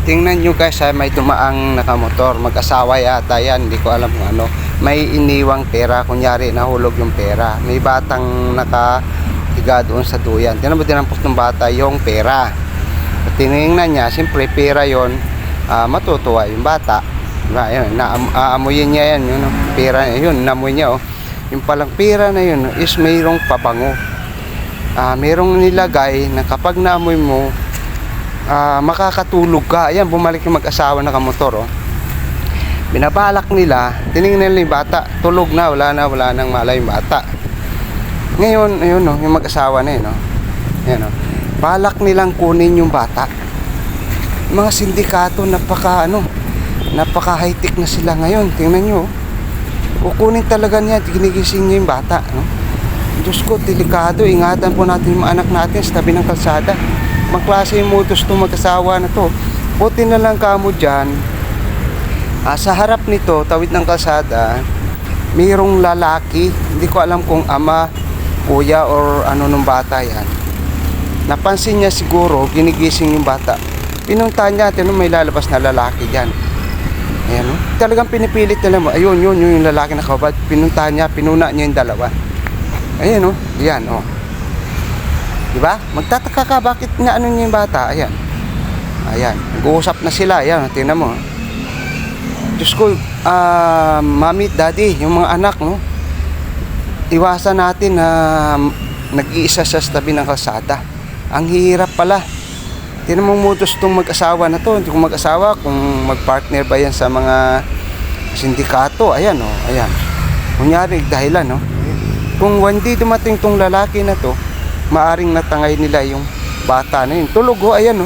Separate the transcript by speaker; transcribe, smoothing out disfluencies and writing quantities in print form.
Speaker 1: Tingnan nyo guys, may dumaang nakamotor. Mag-asawa yata yan, hindi ko alam kung ano. May iniwang pera, kunyari nahulog yung pera. May batang nakahiga doon sa duyan. Tingnan mo, tinampos ng bata yung pera. Tinignan niya, siyempre pera yon, matutuwa yung bata. Ayun, aamuyin niya yan, yun, pera yun, namoy niya. Yung palang pera na yun is mayroong pabango. Mayroong nilagay na kapag naamoy mo, makakatulog ka. Ayan, bumalik yung mag-asawa na kamotor. Binabalak nila, tinignan nila yung bata, tulog na, wala nang malay yung bata. Ngayon, ayun, yung mag-asawa na yun, ayan, balak nilang kunin yung bata. Mga sindikato, napaka high-tech na sila ngayon. Tingnan nyo, kukunin talaga niya, ginigising niya yung bata, Diyos ko, delikado. Ingatan po natin yung mga anak natin sa tabi ng kalsada. Magklase yung modus itong mag-asawa na to. Buti na lang kamo dyan, sa harap nito, tawid ng kalsada, mayroong lalaki. Hindi ko alam kung ama, kuya, or ano nung bata yan. Napansin niya siguro, ginigising yung bata. Pinunta niya, may lalabas na lalaki dyan. Ayan, talagang pinipilit nila mo. Ayun, yun yung lalaki na kabad. Pinunta niya, pinuna niya yung dalawa. Ayan, yan, diba? Magtataka ka, bakit niya niya yung bata? Ayan, nag-uusap na sila. Ayan, tingnan mo. Diyos ko, mami, daddy, yung mga anak, iwasan natin na nag-iisa sa tabi ng kalsada. Ang hirap pala. Tingnan mo modus itong mag-asawa na to. Hindi kung mag-asawa, kung mag-partner ba yan sa mga sindikato. Ayan, ayan. Kunyari, dahilan, Kung hindi dumating tong lalaki na to, maaring natangay nila yung bata na yun. Tulog, ayan,